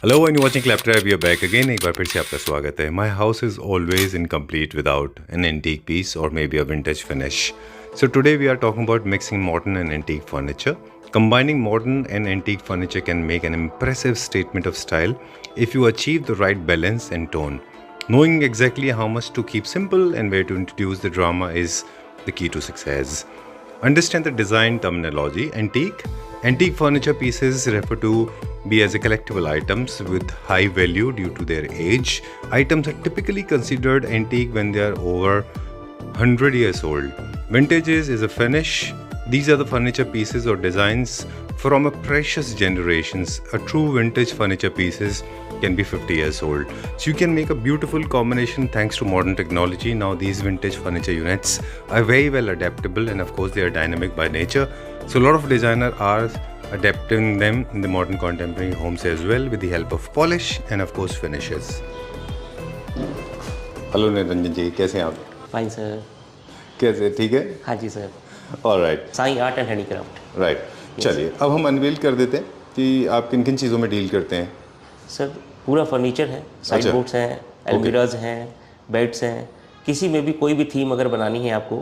Hello and you're watching Claptrap, we are back again. एक बार फिर से आपका स्वागत है. My house is always incomplete without an antique piece or maybe a vintage finish. So today we are talking about mixing modern and antique furniture. Combining modern and antique furniture can make an impressive statement of style if you achieve the right balance and tone. Knowing exactly how much to keep simple and where to introduce the drama is the key to success. Understand the design terminology. Antique furniture pieces refer to be as a collectible items with high value due to their age. Items are typically considered antique when they are over 100 years old. Vintages is a finish. These are the furniture pieces or designs from a precious generations. A true vintage furniture pieces can be 50 years old. So you can make a beautiful combination thanks to modern technology. Now these vintage furniture units are very well adaptable and of course they are dynamic by nature. So a lot of designers are adapting them in the modern contemporary homes as well with the help of polish and of course finishes. Hello Niranjan ji, कैसे हैं आप? Fine sir. कैसे, ठीक है? हाँ जी sir. Alright. Sai art and handicraft. Right. चलिए अब हम अनवील कर देते हैं कि आप किन किन चीज़ों में डील करते हैं. सर पूरा फर्नीचर है, साइड बोर्ड्स हैं, अलमीराज हैं, बेड्स हैं. किसी में भी कोई भी थीम अगर बनानी है आपको,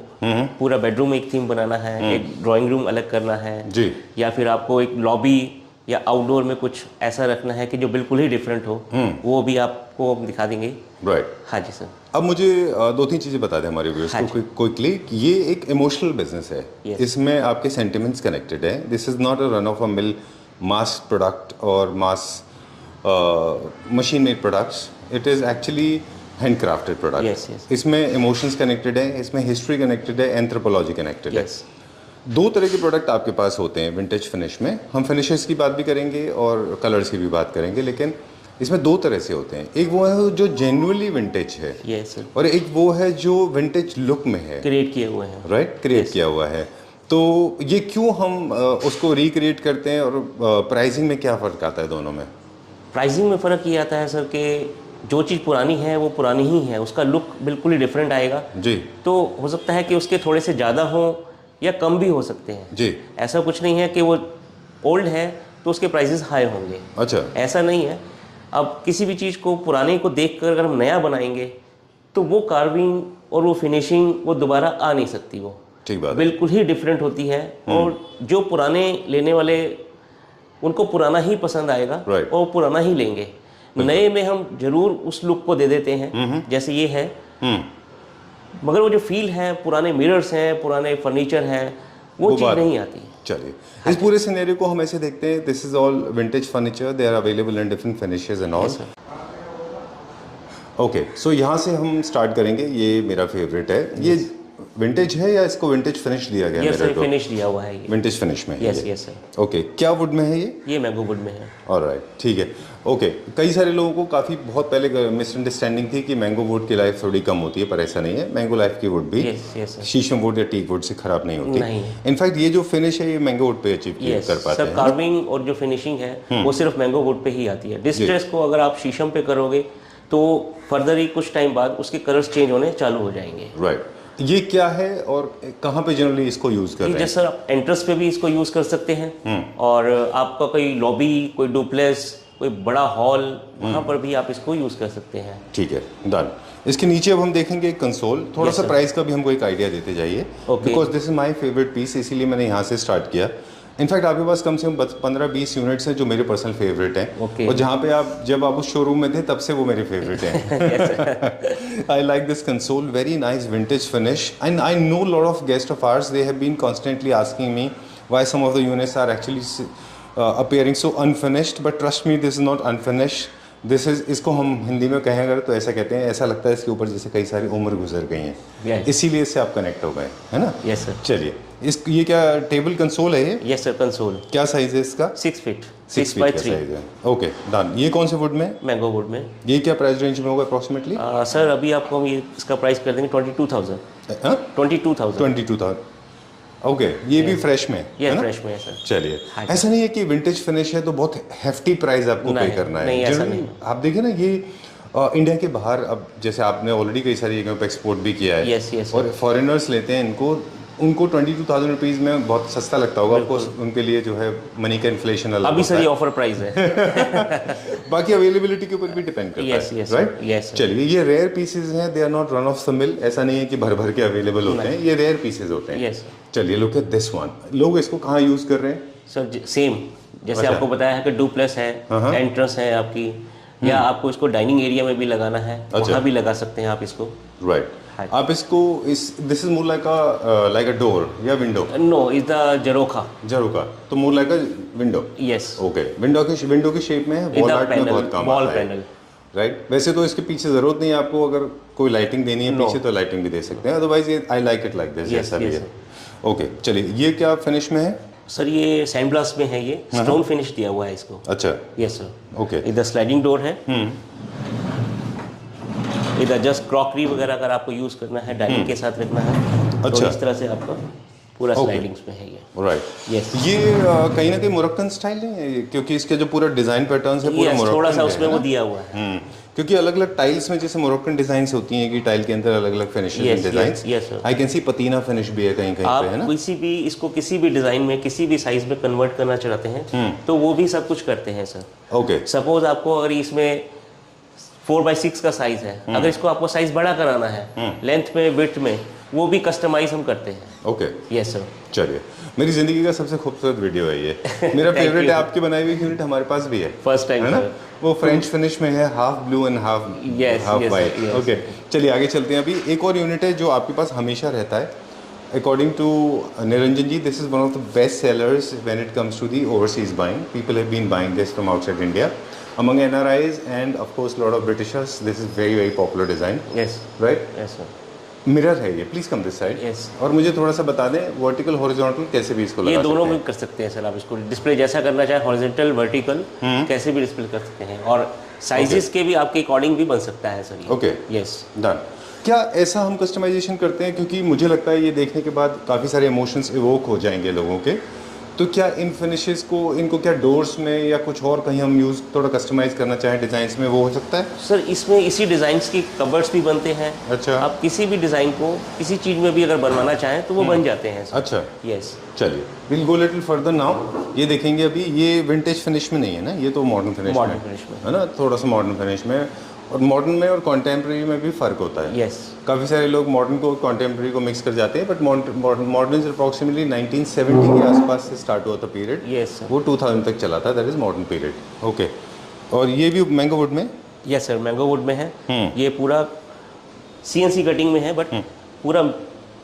पूरा बेडरूम में एक थीम बनाना है, एक ड्राइंग रूम अलग करना है जी, या फिर आपको एक लॉबी या आउटडोर में कुछ ऐसा रखना है कि जो बिल्कुल ही डिफरेंट हो, वो भी आपको हम दिखा देंगे. राइट. हाँ जी सर. अब मुझे दो तीन चीज़ें बता दें हमारे व्यूअर्स को क्विकली. ये एक इमोशनल बिजनेस है. इसमें आपके सेंटिमेंट्स कनेक्टेड है. This is not a run of a mill mass product और mass machine made products. It is actually handcrafted product. इसमें इमोशंस कनेक्टेड है, इसमें हिस्ट्री कनेक्टेड है, एंथ्रोपोलॉजी कनेक्टेड है. दो तरह के प्रोडक्ट आपके पास होते हैं विंटेज फिनिश में. हम फिनिशेस की बात भी करेंगे और कलर्स की भी बात करेंगे, लेकिन इसमें दो तरह से होते हैं. एक वो है जो जेन्युइनली विंटेज है, और एक वो है जो विंटेज लुक में है, क्रिएट किए हुए हैं. राइट, क्रिएट किया हुआ है. तो ये क्यों हम उसको रिक्रिएट करते हैं और प्राइसिंग में क्या फ़र्क आता है दोनों में? प्राइसिंग में फ़र्क ये आता है सर कि जो चीज़ पुरानी है वो पुरानी ही है, उसका लुक बिल्कुल ही डिफरेंट आएगा जी. तो हो सकता है कि उसके थोड़े से ज़्यादा हो या कम भी हो सकते हैं जी. ऐसा कुछ नहीं है कि वो ओल्ड है तो उसके प्राइसेस हाई होंगे. अच्छा, ऐसा नहीं है. अब किसी भी चीज़ को पुराने को देखकर अगर हम नया बनाएंगे तो वो कार्विंग और वो फिनिशिंग वो दोबारा आ नहीं सकती. वो ठीक बात, बिल्कुल ही डिफरेंट होती है. और जो पुराने लेने वाले उनको पुराना ही पसंद आएगा और पुराना ही लेंगे. नए में हम जरूर उस लुक को दे देते हैं जैसे ये है, मगर वो जो फील है, पुराने मिरर्स हैं, पुराने फर्नीचर हैं, वो चीज़ नहीं आती. चलिए इस पूरे सिनेरियो को हम ऐसे देखते हैं. This is all vintage furniture, they are available in different finishes and all. Okay, so यहाँ से हम स्टार्ट करेंगे. ये मेरा फेवरेट है. ये विंटेज है या इसको विंटेज फिनिश दिया गया है? यस सर, फिनिश दिया हुआ है. ये विंटेज फिनिश में. Yes yes sir. ओके, क्या वुड में है ये मैंगो वुड में है. ऑलराइट, ठीक है. ओके, कई सारे लोगों को काफ़ी बहुत पहले मिसअंडरस्टैंडिंग थी कि मैंगो वुड की लाइफ थोड़ी कम होती है, पर ऐसा नहीं है. मैंगो लाइफ की वुड भी शीशम वुड या टीक वुड से खराब नहीं होती. इनफैक्ट ये जो फिनिश है ये मैंगो वुड पे अचीव कर पाते हैं. कार्विंग और जो फिनिशिंग है वो सिर्फ मैंगो वुड पे ही आती है. डिस्ट्रेस को अगर आप शीशम पे करोगे तो फर्दर ही कुछ टाइम बाद उसके कलर्स चेंज होने चालू हो जाएंगे. राइट. ये क्या है और कहाँ पे जनरली इसको यूज कर रहे हैं? जैसे सर आप एंट्रेंस पे भी इसको यूज कर सकते हैं, और आपका कोई लॉबी, कोई डुप्लेक्स, कोई बड़ा हॉल, वहाँ पर भी आप इसको यूज कर सकते हैं. ठीक है, डन. इसके नीचे अब हम देखेंगे कंसोल. थोड़ा सा प्राइस का भी हमको एक आइडिया देते जाइए, because this is my favourite piece, इसीलिए मैंने यहाँ से स्टार्ट किया. इनफैक्ट आपके पास कम से कम 15-20 यूनिट्स हैं जो मेरे पर्सनल फेवरेट हैं. और जहाँ पे जब आप उस शोरूम में थे तब से वो मेरे फेवरेट हैं. I like this console, very nice vintage finish. And I know lot of guest of ours, they have been constantly asking me why some of the units are actually appearing so unfinished, but trust me, this is not unfinished. This is, इसको हम हिंदी में कहें अगर तो ऐसा कहते हैं, ऐसा लगता है इसके ऊपर जैसे कई सारी उम्र गुजर गई हैं. इसीलिए इससे आप कनेक्ट हो गए, है ना? Yes sir. चलिए, इस ये क्या टेबल कंसोल है ये? Yes sir, console. क्या साइज है इसका? 6 फीट. 6 फीट का साइज है. Okay, done. ये कौन से वुड में? मैंगो वुड में. ये क्या प्राइस रेंज में होगा अप्रॉक्सीमेटली? सर अभी आपको हम ये इसका प्राइस कर देंगे 22,000. 22,000. ओके, ये भी फ्रेश में? ये फ्रेश में है सर. चलिए, ऐसा नहीं है कि विंटेज फिनिश है तो बहुत हेफ्टी प्राइस आपको पे करना है. नहीं, ऐसा नहीं. आप देखिए ना, ये इंडिया के बाहर, अब जैसे आपने ऑलरेडी कई सारी जगहों पे एक्सपोर्ट भी किया है, yes, और फॉरेनर्स लेते हैं इनको उनको 22,000 रुपीज़ में बहुत सस्ता लगता होगा आपको, उनके लिए जो है मनी का इन्फ्लेशन अलग अभी होता सर ये है। ऑफर प्राइस है। बाकी अवेलेबिलिटी के ऊपर भी डिपेंड करता Yes, है, yes, राइट? yes, sir. चलिए, ये रेयर पीसेज हैं, they are not run of the mill, ऐसा नहीं है कि भर भर के अवेलेबल होते हैं, ये रेयर पीसेज होते हैं। Yes, sir. चलिए, लुक एट दिस वन। लोग इसको कहाँ यूज़ कर रहे हैं? सर सेम जैसे अच्छा। आपको बताया है कि डुप्लेस है, एंट्रेंस है आपकी, या आपको इसको डाइनिंग एरिया में भी लगाना है, अच्छा। वहाँ भी लगा सकते हैं आप इसको। राइट। आप इसको this is more like a door या window? No, is the jharokha. Jharokha, तो more like a window. Yes. Okay, window की शेप में है, वॉल आर्ट में बहुत काम वॉल आता है। पैनल। राइट। वैसे तो इसके पीछे जरूरत नहीं है आपको, अगर कोई लाइटिंग देनी है पीछे तो लाइटिंग भी दे सकते हैं, अदरवाइज ये I like it like this, जैसा भी है। ओके, चलिए, ये क्या फिनिश में है? सर ये सैंडब्लास्ट में है, ये स्टोन फिनिश दिया हुआ है इसको। अच्छा। Yes sir. ओके। इधर स्लाइडिंग डोर है, इधर जस्ट क्रॉकरी वगैरह अगर आपको यूज करना है, डाइनिंग के साथ रखना है, अच्छा। तो इस तरह से आपका पूरा स्लाइडिंग्स में है ये। राइट। यस। ये कहीं ना कहीं मोरक्कन स्टाइल नहीं है, क्योंकि इसके जो पूरा डिजाइन पैटर्न है पूरा मोरक्कन थोड़ा सा है, उसमें है वो ना? दिया हुआ है। क्योंकि अलग अलग टाइल्स में जैसे मोरक्कन डिजाइंस होती हैं कि टाइल के अंदर अलग अलग finishes Yes, and designs. yes, yes, sir. I can see पतीना finish भी है कहीं कहीं आप पे, है ना? किसी भी इसको किसी भी डिजाइन में किसी भी साइज में कन्वर्ट करना चाहते हैं तो वो भी सब कुछ करते हैं सर। ओके। सपोज आपको अगर इसमें 4x6 का साइज है, अगर इसको आपको साइज बड़ा कराना है, लेंथ में, विड्थ में, वो भी कस्टमाइज हम करते हैं। ओके। Yes sir. चलिए, मेरी जिंदगी का सबसे खूबसूरत वीडियो है ये। मेरा फेवरेट है, आपकी बनाई हुई यूनिट हमारे पास भी है, फर्स्ट टाइम है ना? वो फ्रेंच फिनिश में है, half blue and half yes, white. yes. Okay, चलिए आगे चलते हैं। अभी एक और यूनिट है जो आपके पास हमेशा रहता है, according to Niranjan ji, this is one of the best sellers when it comes to the overseas buying. People have been buying this from outside India, among NRIs and of course lot of Britishers. This is very popular design, yes. right? Yes sir. Mirror है ये, please come this side. Yes. और मुझे थोड़ा सा बता दें, vertical horizontal कैसे भी इसको लगा ये सकते दोनों हैं? भी कर सकते हैं सर, आप इसको डिस्प्ले जैसा करना चाहे, हॉरिजॉन्टल, वर्टिकल, कैसे भी डिस्प्ले कर सकते हैं, और साइजेस के भी आपके अकॉर्डिंग भी बन सकता है सर ये। ओके। यस। डन। क्या ऐसा हम कस्टमाइजेशन करते हैं, क्योंकि मुझे लगता है ये देखने के बाद काफ़ी सारे इमोशंस इवोक हो जाएंगे लोगों के, तो क्या इन फिनिशेस को, इनको क्या डोर्स में या कुछ और कहीं हम यूज़ थोड़ा कस्टमाइज करना चाहें डिज़ाइंस में, वो हो सकता है? सर इसमें इसी डिज़ाइन की कवर्स भी बनते हैं। अच्छा। आप किसी भी डिज़ाइन को किसी चीज़ में भी अगर बनवाना चाहें तो वो बन जाते हैं सर। अच्छा। यस। चलिए, will go little further now. ये देखेंगे अभी, ये विंटेज फिनिश में नहीं है ना, ये तो मॉडर्न फिनिश में मॉडर्न फिनिश में है ना, थोड़ा सा मॉडर्न फिनिश में। और मॉडर्न में और कॉन्टेम्प्रेरी में भी फ़र्क होता है। यस। काफ़ी सारे लोग मॉडर्न को कॉन्टेम्प्रेरी को मिक्स कर जाते हैं, बट मॉडर्न इज अप्रॉक्सीमेटली 1970 के आसपास से स्टार्ट हुआ था पीरियड। Yes sir. वो 2000 तक चला था, that is modern period. Okay. और ये भी मैंगो वुड में? यस सर, मैंगो वुड में है। ये पूरा CNC कटिंग में है, बट पूरा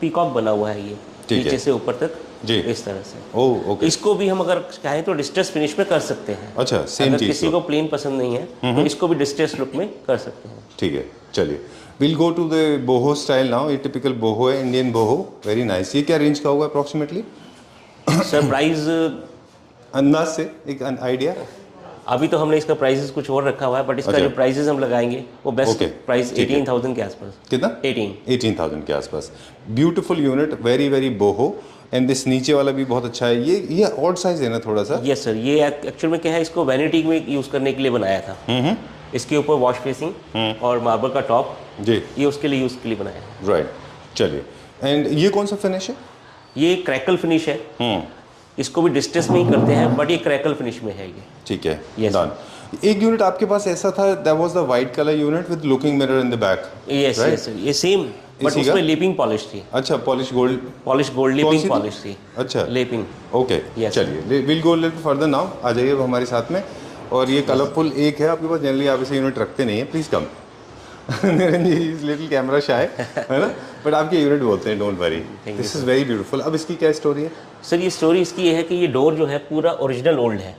पीकॉक बना हुआ है ये, ठीक है। नीचे से ऊपर तक जी। इस तरह से। Oh okay. इसको भी हम अगर चाहें तो डिस्ट्रेस फिनिश में कर सकते हैं। अच्छा, सेम अगर चीज़। किसी को प्लेन पसंद नहीं है तो इसको भी डिस्ट्रेस लुक में कर सकते हैं। ठीक है, चलिए, will go to the boho style now. ये टिपिकल बोहो है, इंडियन बोहो, वेरी नाइस। ये क्या रेंज का होगा अप्रॉक्सीमेटली? सर प्राइस अंदाज से एक आइडिया? अभी तो हमने इसका प्राइसेस कुछ और रखा हुआ है, बट इसका अच्छा। जो प्राइसेस हम लगाएंगे वो बेस्ट Okay, प्राइस ठीक है। 18,000 के आसपास। कितना? 18,000 के आसपास। Beautiful unit, very very boho. And this नीचे वाला भी बहुत अच्छा है। ये ऑड साइज है ना थोड़ा सा? यस सर, ये एक्चुअल में क्या है, इसको वैनिटी में यूज़ करने के लिए बनाया था। इसके ऊपर वॉश फेसिंग और मार्बल का टॉप, जी। ये उसके लिए यूज़ के लिए बनाया है। राइट। चलिए, एंड ये कौन सा फिनिश है? ये क्रैकल फिनिश है। इसको भी डिस्ट्रेस में ही करते हैं, बट ये क्रैकल फिनिश में है ये। ठीक है, Yes. डन। एक यूनिट आपके पास ऐसा था, that was the white colour unit with looking mirror in the back. Yes Right? Yes sir, ये सेम, बट इसी का? उसमें लेपिंग पॉलिश थी। अच्छा, पॉलिश गोल्ड। पॉलिश गोल्ड कौन सी लेपिंग थी? पॉलिश थी। अच्छा, लेपिंग। ओके। Yes. चलिए, will go little further now. आ जाइए अब हमारे साथ में। और ये कलरफुल एक है आपके पास, जनरली आप इसे यूनिट रखते नहीं है, please come. Niranjan ji is little camera shy, है ना, बट आपके यूनिट बोलते हैं, don't worry, this is very beautiful. अब इसकी क्या स्टोरी है? सर ये स्टोरी इसकी ये है कि ये डोर जो है पूरा ओरिजिनल ओल्ड है,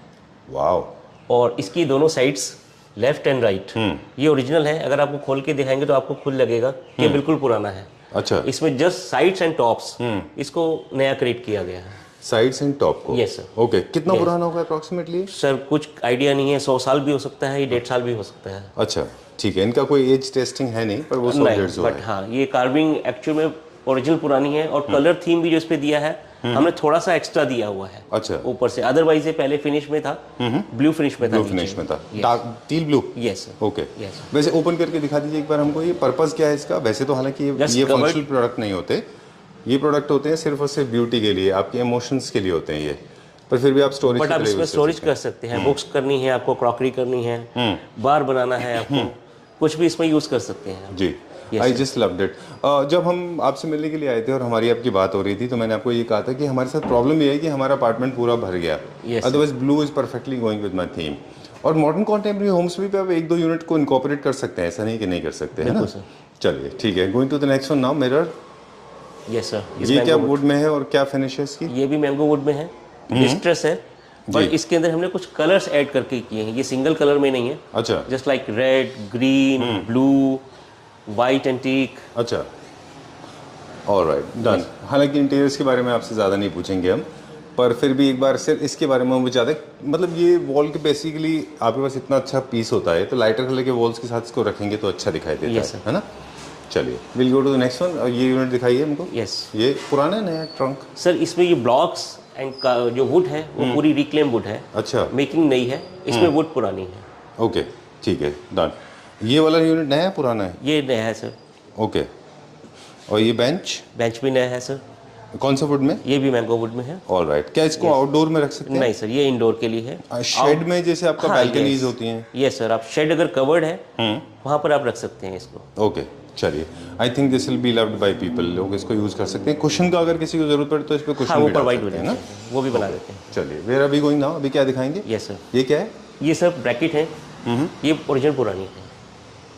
वाओ। और इसकी दोनों साइड्स लेफ्ट एंड राइट ये ओरिजिनल है। अगर आपको खोल के दिखाएंगे तो आपको खुद लगेगा कि ये बिल्कुल पुराना है। अच्छा, इसमें जस्ट साइड्स एंड टॉप्स इसको नया क्रिएट किया गया है। साइड्स एंड टॉप को? Yes, sir. ओके। कितना पुराना होगा अप्रॉक्सीमेटली? सर कुछ आइडिया नहीं है, 100 साल भी हो सकता है, ये 1.5 साल भी हो सकता है। अच्छा, ठीक है। इनका कोई एज टेस्टिंग है नहीं, पर वो 100 नहीं, डेढ़ बट है। हाँ ये कार्विंग एक्चुअल में ओरिजिनल पुरानी है, और कलर थीम भी जो इस पे दिया है हमने थोड़ा सा एक्स्ट्रा दिया हुआ है अच्छा, ऊपर से। अदरवाइज ये पहले फिनिश में था, ब्लू फिनिश में था। ब्लू फिनिश में था, dark teal blue. Yes okay. Yes. वैसे ओपन करके दिखा दीजिए एक बार हमको, ये पर्पस क्या है इसका? वैसे तो हालांकि ये Just फंक्शनल covered- प्रोडक्ट नहीं होते, ये प्रोडक्ट होते हैं सिर्फ और सिर्फ ब्यूटी के लिए, आपके इमोशंस के लिए होते हैं ये, पर फिर भी आप स्टोरेज बट आप इसमें स्टोरेज कर सकते हैं, बुक्स करनी है आपको, क्रॉकरी करनी है, बार बनाना है आपको, कुछ भी इसमें यूज़ कर सकते हैं आप। जी। I just loved it. जब हम आपसे मिलने के लिए आए थे और हमारी आपकी बात हो रही थी तो मैंने आपको ये कहा था कि हमारे साथ प्रॉब्लम ये है कि हमारा अपार्टमेंट पूरा भर गया, otherwise blue is perfectly going with my theme. और मॉडर्न कॉन्टेम्परेरी होम्स भी पे आप 1-2 यूनिट को इनकॉर्पोरेट कर सकते हैं, ऐसा नहीं कि नहीं कर सकते, है ना? चलिए ठीक है, going to the next one now, mirror. Yes sir. ये क्या वुड में है और क्या फिनिश है इसकी? ये भी मैंगो वुड में है, डिस्ट्रेस है, पर इसके अंदर हमने कुछ कलर्स ऐड करके किए हैं, ये सिंगल कलर में नहीं है। अच्छा। Just like red, green, blue, white antique. अच्छा, ऑलराइट, डन। हालांकि इंटीरियर्स के बारे में आपसे ज़्यादा नहीं पूछेंगे हम, पर फिर भी एक बार सिर्फ इसके बारे में हम ज़्यादा, मतलब ये वॉल के बेसिकली आपके पास इतना अच्छा पीस होता है तो लाइटर कलर के वॉल्स के साथ इसको रखेंगे तो अच्छा दिखाई देता है ना? चलिए, will go to the next one. और ये यूनिट दिखाइए हमको। यस। ये पुराना नया ट्रंक? सर इसमें ये ब्लॉक्स एंड जो वुड है वो पूरी रिक्लेम वुड है। अच्छा। मेकिंग नहीं है, इसमें वुड पुरानी है। ओके, ठीक है, डन। ये वाला यूनिट नया है पुराना है? ये नया है सर। ओके। और ये बेंच? बेंच भी नया है सर। कौन सा वुड में? ये भी मैंगो वुड में है। ऑलराइट। क्या इसको आउटडोर में रख सकते हैं? नहीं सर, ये इंडोर के लिए है। शेड में जैसे आपका बैल्कनीज होती हैं? यस सर, आप शेड अगर कवर्ड है वहाँ पर आप रख सकते हैं इसको। ओके, चलिए। I think this will be loved by people, लोग इसको यूज कर सकते हैं। कुशन का अगर किसी को जरूरत पड़े तो इस पे कुशन वो भी डाल प्रोवाइड हो सकते जाता हैं है, वो भी बना देते हैं। चलिए, where are we going now? अभी क्या दिखाएंगे? Yes sir. ये क्या है? ये सर ब्रैकेट है, ये ओरिजिनल पुरानी है,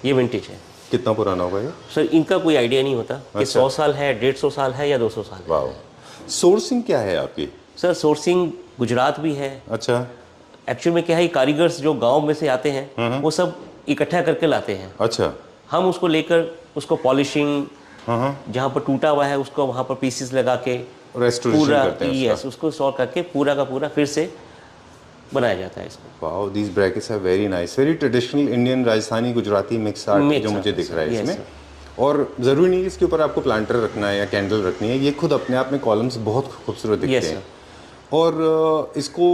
ये विंटेज है। कितना पुराना होगा ये? सर इनका कोई आइडिया नहीं होता कि 100 साल है, 150 साल है या 200 साल है। वाह। सोर्सिंग क्या है आपकी? सर सोर्सिंग गुजरात भी है। अच्छा। एक्चुअल में क्या है, कारीगर्स जो गांव में से आते हैं वो सब इकट्ठा करके लाते हैं। अच्छा। हम उसको लेकर उसको पॉलिशिंग, जहाँ पर टूटा हुआ है उसको वहाँ पर पीसेस लगा के रेस्टोरेशन करते हैं यस, उसको सॉल्व करके पूरा का पूरा फिर से बनाया जाता है इसको। Wow, these brackets are very nice, very traditional Indian, Rajasthani, Gujarati mix art जो मुझे दिख रहा है इसमें। और ज़रूरी नहीं कि इसके ऊपर आपको प्लांटर रखना है या कैंडल रखनी है, ये खुद अपने आप में कॉलम्स बहुत खूबसूरत दिखते हैं। और इसको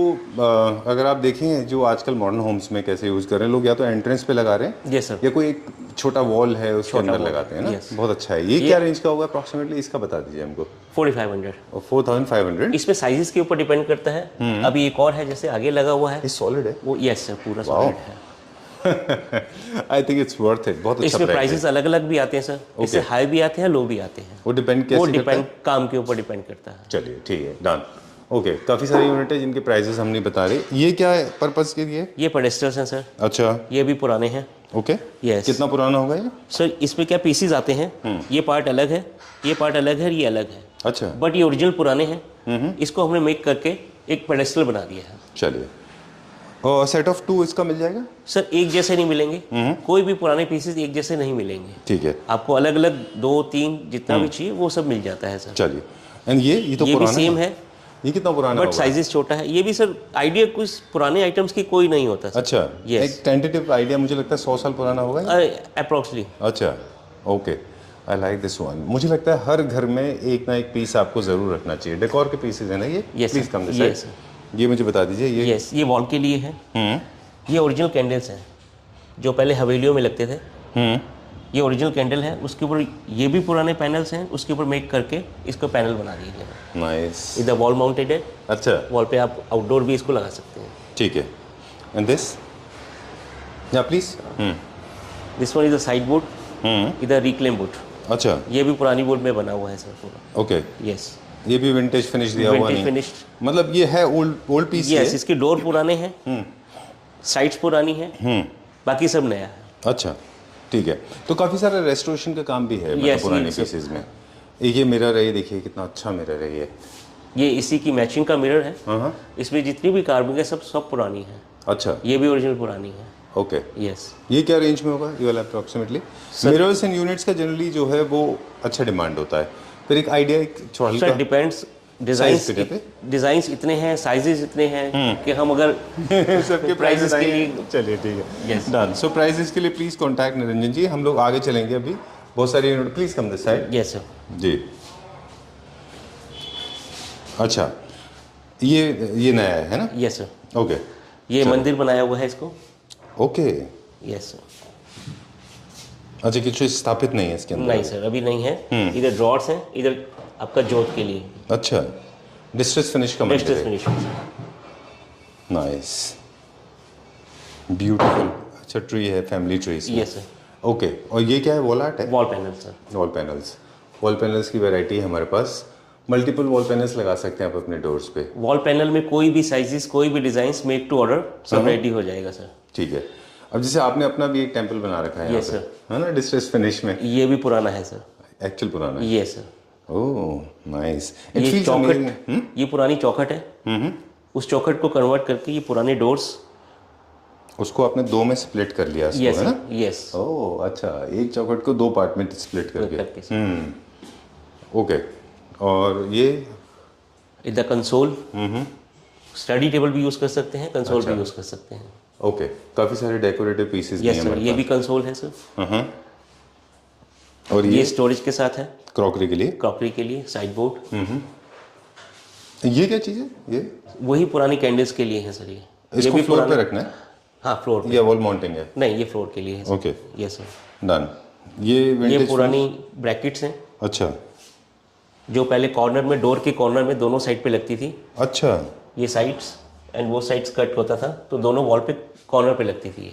अगर आप देखें जो आजकल मॉडर्न होम्स में कैसे यूज़ कर रहे हैं लोग, या तो एंट्रेंस पे लगा रहे हैं या कोई एक छोटा वॉल है उसके अंदर लगाते हैं ना। बहुत अच्छा है। ये क्या रेंज का होगा अप्रॉक्सीमेटली, इसका बता दीजिए हमको। 4500 और 4500 इसमें साइजेस के ऊपर डिपेंड करता है। अभी एक और है जैसे आगे लगा हुआ है, ये सॉलिड है वो। यस सर, पूरा सॉलिड है। I think it's worth it. बहुत अच्छा। इसमें प्राइसेस अलग अलग भी आते हैं सर, इससे हाई भी आते हैं, लो भी आते हैं। वो डिपेंड काम के ऊपर डिपेंड करता है। चलिए ठीक है, डन। ओके, काफ़ी सारी यूनिट है जिनके प्राइसेस हम नहीं बता रहे। ये क्या है पर्पस के लिए? ये पेडेस्टल्स हैं सर। अच्छा। ये भी पुराने हैं। ओके। यस। कितना पुराना होगा ये? सर इसमें क्या पीसीज आते हैं, ये पार्ट अलग है, ये पार्ट अलग है, ये अलग है। अच्छा। बट ये ओरिजिनल पुराने हैं, इसको हमने मेक करके एक पेडेस्टल बना दिया है। चलिए, और सेट ऑफ 2 इसका मिल जाएगा? सर एक जैसे नहीं मिलेंगे, कोई भी पुराने पीसेस एक जैसे नहीं मिलेंगे। ठीक है, आपको अलग अलग 2-3 जितना भी चाहिए वो सब मिल जाता है सर। चलिए। एंड ये तो ये पुराना भी सेम है। ये कितना पुराना बट साइजेस छोटा है। ये भी सर आइडिया कुछ पुराने आइटम्स की कोई नहीं होता सर। अच्छा। एक टेंटेटिव आइडिया मुझे लगता है 100 साल पुराना होगा अप्रोक्सली। अच्छा, okay. I like this one. मुझे लगता है हर घर में एक ना एक पीस आपको जरूर रखना चाहिए। डेकोर के पीसेज है ना ये? Please come this side. ये मुझे बता दीजिए। ये यस, ये वॉल के लिए है। ये ओरिजिनल कैंडल्स हैं जो पहले हवेलियों में लगते थे। ये ओरिजिनल कैंडल है, उसके ऊपर ये भी पुराने पैनल्स हैं, उसके ऊपर मेक करके इसको पैनल बना दिए गए। नाइस। इधर वॉल माउंटेड है। अच्छा। वॉल पे आप आउटडोर भी इसको लगा सकते हैं। ठीक है। And this? Yeah please. This one is a side wood, इधर रिक्लेम वुड। अच्छा। ये भी पुरानी वुड में बना हुआ है सर पूरा। ओके। यस। ये भी विंटेज फिनिश दिया हुआ नहीं? फिनिश्ड। मतलब ये है ओल्ड पीस? यस, इसके डोर पुराने हैं, साइड्स पुरानी है, बाकी सब नया है। अच्छा, ठीक है। तो काफ़ी सारा रेस्टोरेशन का काम भी है मतलब पुराने पीसेज में। ये मिरर है, ये देखिए कितना अच्छा मिरर है ये इसी की मैचिंग का मिरर है। इसमें जितनी भी कार्विंग है सब पुरानी है। अच्छा। ये भी ओरिजिनल पुरानी है। ओके। यस। ये क्या रेंज में होगा ये वाला अप्रॉक्सीमेटली? मिरर्स एंड यूनिट्स का जनरली जो है वो अच्छा डिमांड होता है, फिर एक आइडिया एक छोटा सर डिपेंड्स। डिजाइन्स इतने हैं, साइजेस इतने हैं कि हम अगर सबके प्राइसेस के लिए। चलिए ठीक है, डन। सो प्राइसेस के लिए प्लीज कांटेक्ट निरंजन जी। हम लोग आगे चलेंगे अभी। बहुत सारी unit, please come this side. Yes sir. जी। अच्छा, ये नया है ना? Yes sir. ओके। ये मंदिर बनाया हुआ है इसको। ओके। Yes sir. अच्छा, कुछ स्थापित नहीं है इसके अंदर? नहीं सर, अभी नहीं है। इधर ड्रॉर्स हैं, इधर आपका जोत के लिए। अच्छा, डिस्ट्रेस फिनिश का मंदिर डिस्ट्रेस है। फिनिश। Nice, beautiful. अच्छा, ट्री है, family tree. Yes sir. Okay, और ये क्या है? वॉल आर्ट है? Wall panel sir. Wall panels. Wall panels की वैरायटी है हमारे पास। मल्टीपल वॉल पैनल्स लगा सकते हैं आप अपने डोर्स पे। वॉल पैनल में कोई भी साइजेस, कोई भी डिजाइन मेक टू ऑर्डर सब रेडी हो जाएगा सर। ठीक है। अब जैसे आपने अपना भी एक टेंपल बना रखा है यहाँ Yes, पे, sir. है ना, डिस्ट्रेस फिनिश में। ये भी पुराना है सर। एक्चुअल पुराना है। ये सर। Oh nice. ये चौखट, ये पुरानी चौखट है। उस चौखट को कन्वर्ट करके ये पुराने डोर्स, उसको आपने दो में स्प्लिट कर लिया इसको, यस है ना? यस, ओह अच्छा, एक चौखट को दो पार्ट में स्प्लिट करके। ओके, और ये इधर कंसोल, स्टडी टेबल भी यूज कर सकते हैं, कंसोल भी यूज कर सकते हैं। ओके, काफी सारे डेकोरेटिव पीसेस भी यस हैं सर, हमारे ये भी कंसोल है सर। पास। और ये स्टोरेज के साथ है, क्रॉकरी के लिए, क्रॉकरी के लिए साइड बोर्ड। ये क्या चीज़ है? ये वही पुरानी कैंडल्स के लिए है सर। ये इसको भी फ्लोर पे पुराना, रखना है? हाँ फ्लोर पे। या वॉल माउंटिंग है? नहीं, ये फ्लोर के लिए है। Okay, yes sir. डन। ये ये विंटेज पुरानी ब्रैकेट्स हैं अच्छा जो पहले कॉर्नर में, डोर के कॉर्नर में दोनों साइड पे लगती थी। अच्छा, ये साइड्स एंड वो साइड्स कट होता था, तो दोनों वॉल पे कॉर्नर पे लगती थी।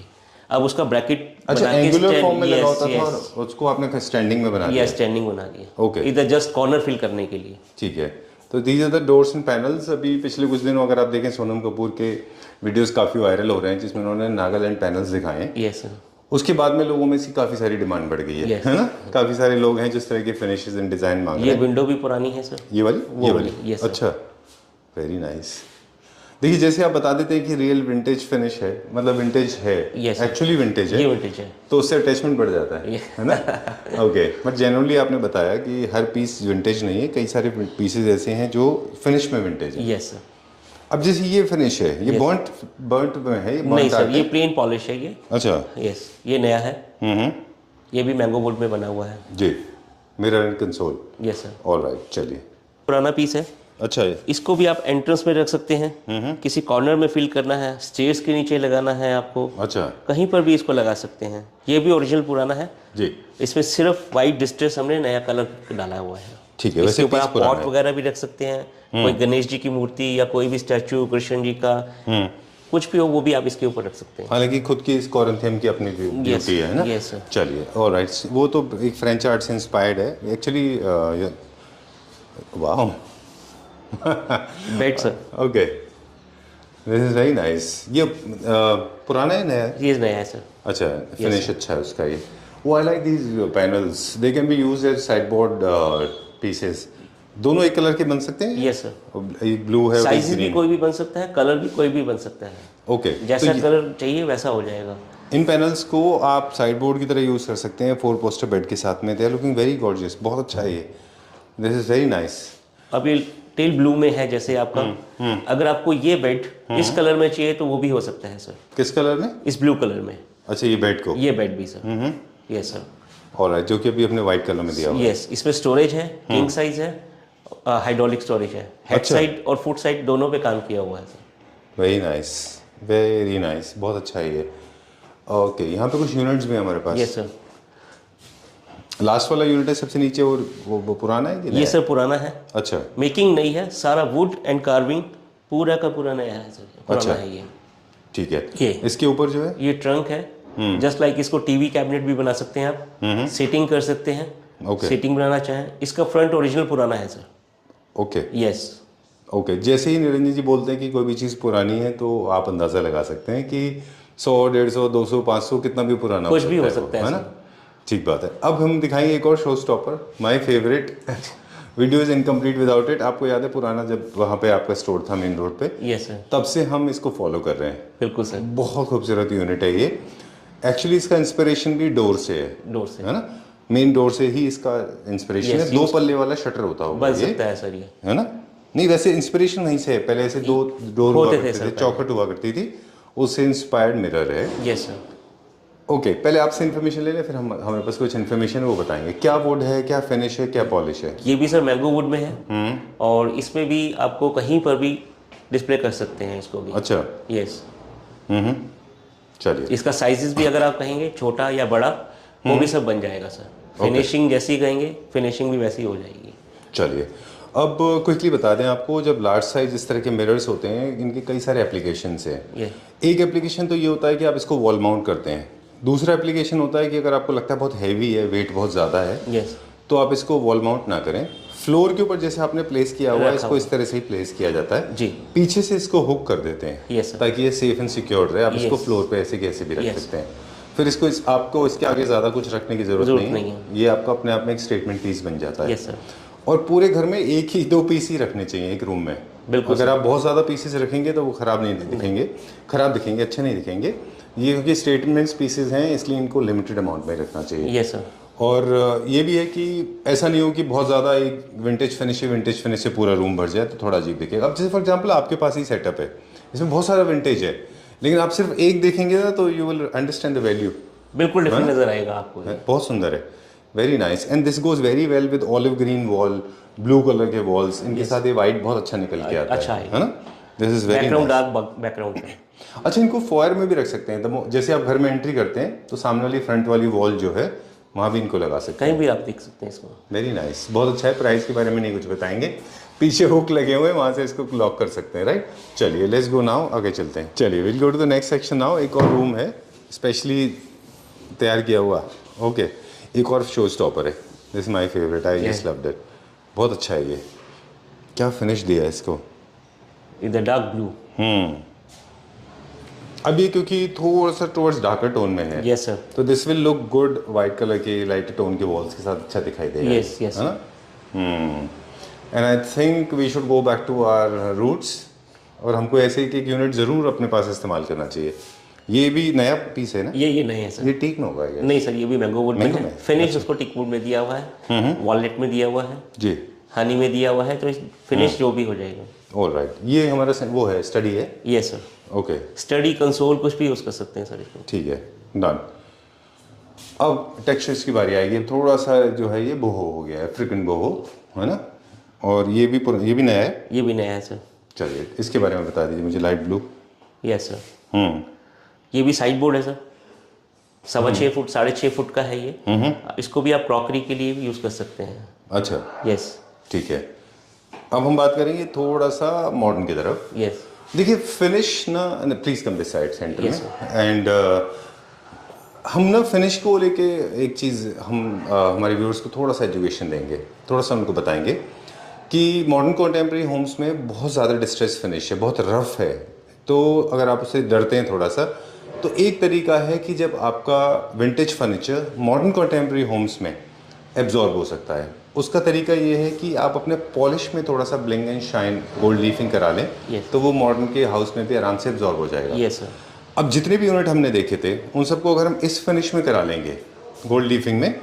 अब उसका ब्रैकेट अच्छा, एंगुलर फॉर्म में लगा होता था और उसको आपने स्टैंडिंग में बना दिया। स्टैंडिंग बना दिया। ओके, इधर जस्ट कॉर्नर फिल करने के लिए। ठीक है। तो these are the doors and panels. अभी पिछले कुछ दिनों अगर आप देखें, सोनम कपूर के वीडियोस काफ़ी वायरल हो रहे हैं जिसमें उन्होंने नागालैंड पैनल्स दिखाए हैं। Yes sir. उसके बाद में लोगों में इसकी काफ़ी सारी डिमांड बढ़ गई है, Yes. है ना? काफ़ी सारे लोग हैं जिस तरह के फिनिशेस एंड डिज़ाइन मांग रहे ये हैं। विंडो भी पुरानी है सर। ये वाली? ये वाली? yes, sir. अच्छा, वेरी नाइस। देखिए, जैसे आप बता देते हैं कि रियल विंटेज फिनिश है, मतलब विंटेज है, Yes, एक्चुअली विंटेज है, ये विंटेज है, तो उससे अटैचमेंट बढ़ जाता है ना? ओके, बट जनरली आपने बताया कि हर पीस विंटेज नहीं है, कई सारे पीसेज ऐसे हैं जो फिनिश में विंटेज है। Yes sir. अब जैसे ये फिनिश है, ये बर्nt बर्nt में है? ये नहीं burnt सर, art ये है? प्लेन पॉलिश है ये। अच्छा, यस, ये नया है। ये भी मैंगो वुड में बना हुआ है जी। Mirror and console. Yes sir. Alright, चलिए। पुराना पीस है। अच्छा है। इसको भी आप एंट्रेंस में रख सकते हैं, किसी कॉर्नर में फिल करना है, स्टेयर्स के नीचे लगाना है आपको, अच्छा कहीं पर भी इसको लगा सकते हैं। ये भी ओरिजिनल पुराना है जी, इसमें सिर्फ वाइट डिस्ट्रेस हमने नया कलर डाला हुआ है। ठीक है। इसके वैसे ऊपर पीस आप पुराना पॉट है। वगैरह भी रख सकते हैं, कोई गणेश जी की मूर्ति या कोई भी स्टैचू कृष्ण जी का, कुछ भी हो वो भी आप इसके ऊपर रख सकते हैं। हालांकि खुद की इस कोरिंथियम की अपनी ब्यूटी है ना? Yes sir. चलिए, ऑलराइट। वो तो एक फ्रेंच आर्ट से इंस्पायर्ड है एक्चुअली। वाह, bed sir. Okay, this is very nice. ये पुराना है, नया है? ये नया है सर। अच्छा, फिनिश अच्छा है उसका। ये वो I like these panels, they can be used as side board pieces. दोनों एक कलर के बन सकते हैं? Yes sir. एक ब्लू है, साइज भी कोई भी बन सकता है, कलर भी कोई भी बन सकता है। ओके, जैसा कलर चाहिए वैसा हो जाएगा। इन पैनल्स को आप साइड बोर्ड की तरह यूज़ कर सकते हैं 4 पोस्टर बेड के साथ में। They are looking very gorgeous, बहुत अच्छा है ये। This is very nice. अब ये टेल ब्लू में है जैसे आपका, अगर आपको ये बेड इस कलर में चाहिए तो वो भी हो सकता है सर। किस कलर में? इस ब्लू कलर में। अच्छा, ये बेड को? ये बेड भी सर। Yes sir. ऑलराइट, जो कि अभी अपने वाइट कलर में दिया हुआ है। यस, इसमें स्टोरेज है, किंग साइज है, हाइड्रोलिक स्टोरेज है, हेड साइड और फुट साइड दोनों पे काम किया हुआ है sir. Very nice, very nice, बहुत अच्छा है ये। ओके, यहाँ पे कुछ यूनिट्स भी हैं हमारे पास। Yes sir. लास्ट वाला यूनिट है सबसे नीचे, और वो पुराना है कि नया? ये सर पुराना है, अच्छा, मेकिंग नहीं है, सारा वुड एंड कार्विंग पूरा का पूरा नया है सर, पुराना अच्छा। है ये। ठीक है। ये इसके ऊपर जो है, ये ट्रंक है, जस्ट लाइक इसको टीवी कैबिनेट भी बना सकते हैं आप, सेटिंग कर सकते हैं, ओके, सेटिंग बनाना चाहें। इसका फ्रंट ओरिजिनल पुराना है सर। Okay, yes. ओके। जैसे ही निरंजन जी बोलते हैं कि कोई भी चीज़ पुरानी है तो आप अंदाज़ा लगा सकते हैं कि 100, 150, 200, 500 कितना भी पुराना कुछ भी हो वो, सकता है ना? ठीक बात है। अब हम दिखाएंगे एक और show stopper, my favourite. Video is incomplete without it. आपको याद है पुराना जब वहाँ पे आपका स्टोर था मेन रोड पे? Yes sir. तब से हम इसको फॉलो कर रहे हैं। बिल्कुल सर। बहुत खूबसूरत यूनिट है ये। एक्चुअली इसका इंस्पिरेशन भी डोर से है, डोर से, है ना? मेन डोर से ही इसका इंस्पिरेशन है। 2 पल्ले वाला शटर होता होगा, बन सकता है सर ये, है ना? नहीं, वैसे इंस्पिरेशन वहीं से है। पहले ऐसे 2 डोर हुआ करते थे, चौखट हुआ करती थी, उससे इंस्पायर्ड मिरर है। Yes sir. ओके, पहले आपसे इन्फॉर्मेशन ले लें, फिर हम हमारे पास कुछ इन्फॉर्मेशन है वो बताएंगे। क्या वुड है, क्या फिनिश है, क्या पॉलिश है? ये भी सर मैंगो वुड में है, और इसमें भी आपको कहीं पर भी डिस्प्ले कर सकते हैं इसको भी। अच्छा, यस। चलिए। इसका साइजेस भी अगर आप कहेंगे छोटा या बड़ा वो भी सब बन जाएगा सर। फिनिशिंग जैसी कहेंगे फिनिशिंग भी वैसी हो जाएगी। चलिए, अब क्विकली बता दें आपको, जब लार्ज साइज इस तरह के मिरर्स होते हैं इनके कई सारे एप्लीकेशंस हैं। एक एप्लीकेशन तो ये होता है कि आप इसको वॉल माउंट करते हैं। दूसरा एप्लीकेशन होता है कि अगर आपको लगता है बहुत हैवी है, वेट बहुत ज़्यादा है, तो आप इसको वॉल माउंट ना करें, फ्लोर के ऊपर जैसे आपने प्लेस किया हुआ है इसको इस तरह से ही प्लेस किया जाता है जी। पीछे से इसको हुक कर देते हैं ताकि ये सेफ एंड सिक्योर रहे। आप इसको फ्लोर पे ऐसे कैसे भी रख सकते हैं। फिर इसको आपको इसके आगे ज़्यादा कुछ रखने की ज़रूरत नहीं है। ये आपका अपने आप में एक स्टेटमेंट पीस बन जाता है। और पूरे घर में एक ही 2 पीस ही रखने चाहिए एक रूम में। बिल्कुल, अगर आप बहुत ज़्यादा पीसेस रखेंगे तो वो ख़राब नहीं दिखेंगे, ख़राब दिखेंगे, अच्छे नहीं दिखेंगे। ये क्योंकि स्टेटमेंट्स पीसेस हैं इसलिए इनको लिमिटेड अमाउंट में रखना चाहिए। Yes sir. और ये भी है कि ऐसा नहीं हो कि बहुत ज़्यादा एक विंटेज फिनिश से पूरा रूम भर जाए तो थोड़ा अजीब दिखेगा। अब जैसे फॉर एग्जांपल आपके पास ही सेटअप है, इसमें बहुत सारा विंटेज है, लेकिन आप सिर्फ एक देखेंगे ना तो you will understand the value. बिल्कुल डिफरेंट नजर आएगा आपको। बहुत सुंदर है, very nice. And this goes very well with olive green wall, blue colour के वॉल्स, इनके साथ ये वाइट बहुत अच्छा निकल के आता है ना। This is very nice. Dark background है। अच्छा, इनको फॉयर में भी रख सकते हैं। तो जैसे आप घर में एंट्री करते हैं तो सामने वाली फ्रंट वाली वॉल जो है वहाँ भी इनको लगा सकते हैं, कहीं भी आप देख सकते हैं इसको। वेरी नाइस, बहुत अच्छा है। प्राइस के बारे में नहीं कुछ बताएंगे, पीछे हुक लगे हुए हैं वहाँ से इसको लॉक कर सकते हैं, राइट। चलिए लेट्स गो नाउ, आगे चलते हैं। चलिए will go to the next section now. एक और रूम है स्पेशली तैयार किया हुआ, ओके। एक और शो स्टॉपर है, this my favourite, I just loved it. बहुत अच्छा है ये, क्या फिनिश दिया है इसको, इधर डार्क ब्लू। अब ये क्योंकि थोड़ा सा टुवर्ड्स डार्कर टोन में है, यस सर, तो this will look good white colour के लाइट टोन के वॉल्स के साथ अच्छा दिखाई देगा, यस यस, है ना। And I think we should go back to our roots, और हमको ऐसे एक यूनिट जरूर अपने पास इस्तेमाल करना चाहिए। ये भी नया पीस है ना? ये नहीं है सर, ये टीक में होगा ये? नहीं सर, ये भी मैंगो वुड में है। फिनिश उसको टीक वुड में दिया हुआ है, वॉलनट में दिया हुआ है जी, हनी में दिया हुआ है, तो फिनिश जो भी हो जाएगा। ऑलराइट, ये हमारा वो है, स्टडी है? Yes sir, okay. Study console कुछ भी यूज कर सकते हैं सर इसको। ठीक है, डन। अब टेक्सचर्स की बारी आएगी। थोड़ा सा जो है ये बोहो हो गया है, अफ्रीकन बोहो, है ना। और ये भी नया है? ये भी नया है सर। चलिए इसके बारे में बता दीजिए मुझे। Light blue, yes sir. ये भी साइड बोर्ड है सर, 6.25 फुट 6.5 फुट का है ये। इसको भी आप क्रॉकरी के लिए भी यूज कर सकते हैं। अच्छा, यस, ठीक है। अब हम बात करेंगे थोड़ा सा मॉडर्न की तरफ। यस, देखिए फिनिश ना, please come this side centre में। एंड हम ना फिनिश को लेके एक चीज़ हम हमारे व्यूअर्स को थोड़ा सा एजुकेशन देंगे, थोड़ा सा उनको बताएंगे कि मॉडर्न कॉन्टेम्प्रेरी होम्स में बहुत ज़्यादा डिस्ट्रेस फिनिश है, बहुत रफ है। तो अगर आप उससे डरते हैं थोड़ा सा, तो एक तरीका है कि जब आपका vintage furniture modern contemporary homes में एब्जॉर्ब हो सकता है, उसका तरीका ये है कि आप अपने पॉलिश में थोड़ा सा ब्लिंग एंड शाइन गोल्ड लीफिंग करा लें, तो वो मॉडर्न के हाउस में भी आराम से एब्जॉर्ब हो जाएगा। Yes sir. अब जितने भी यूनिट हमने देखे थे उन सबको अगर हम इस फिनिश में करा लेंगे, गोल्ड लीफिंग में,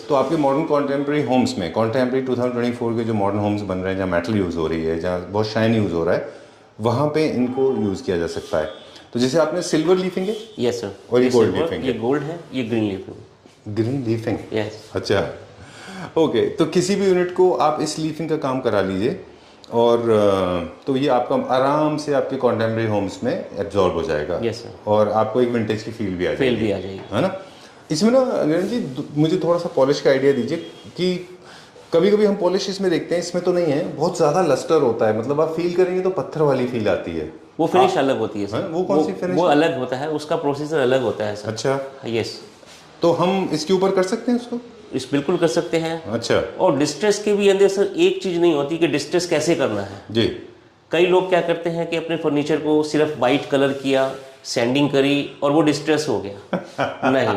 तो आपके मॉडर्न कॉन्टेम्प्रेरी होम्स में, कॉन्टेम्प्रेरी 2024 के जो मॉडर्न होम्स बन रहे हैं जहाँ मेटल यूज़ हो रही है, जहाँ बहुत शाइन यूज़ हो रहा है, वहाँ पे इनको यूज़ किया जा सकता है। तो जैसे आपने सिल्वर लीफिंग है? Yes sir. और ये गोल्ड लीफिंग है? ये गोल्ड है, ये green leafing. Green leafing, yes. अच्छा, ओके। तो किसी भी यूनिट को आप इस लीफिंग का काम करा लीजिए, और तो ये आपका आराम से आपके कॉन्टेम्प्रेरी होम्स में एब्जॉर्ब हो जाएगा। Yes sir. और आपको एक विंटेज की फील भी आ जाएगी, है ना। इसमें ना अनिल जी मुझे थोड़ा सा पॉलिश का आइडिया दीजिए कि कभी कभी हम पॉलिश इसमें देखते हैं, इसमें तो नहीं है, बहुत ज़्यादा लस्टर होता है, मतलब आप फील करेंगे तो पत्थर वाली फील आती है। वो फिनिश अलग होती है सर। वो कौन सी फिनिश? वो अलग होता है, उसका प्रोसीजर अलग होता है सर। अच्छा, यस। तो हम इसके ऊपर कर सकते हैं उसको? इस बिल्कुल कर सकते हैं। अच्छा। और डिस्ट्रेस के भी अंदर सर एक चीज़ नहीं होती कि डिस्ट्रेस कैसे करना है जी। कई लोग क्या करते हैं कि अपने फर्नीचर को सिर्फ वाइट कलर किया, सैंडिंग करी और वो डिस्ट्रेस हो गया। नहीं।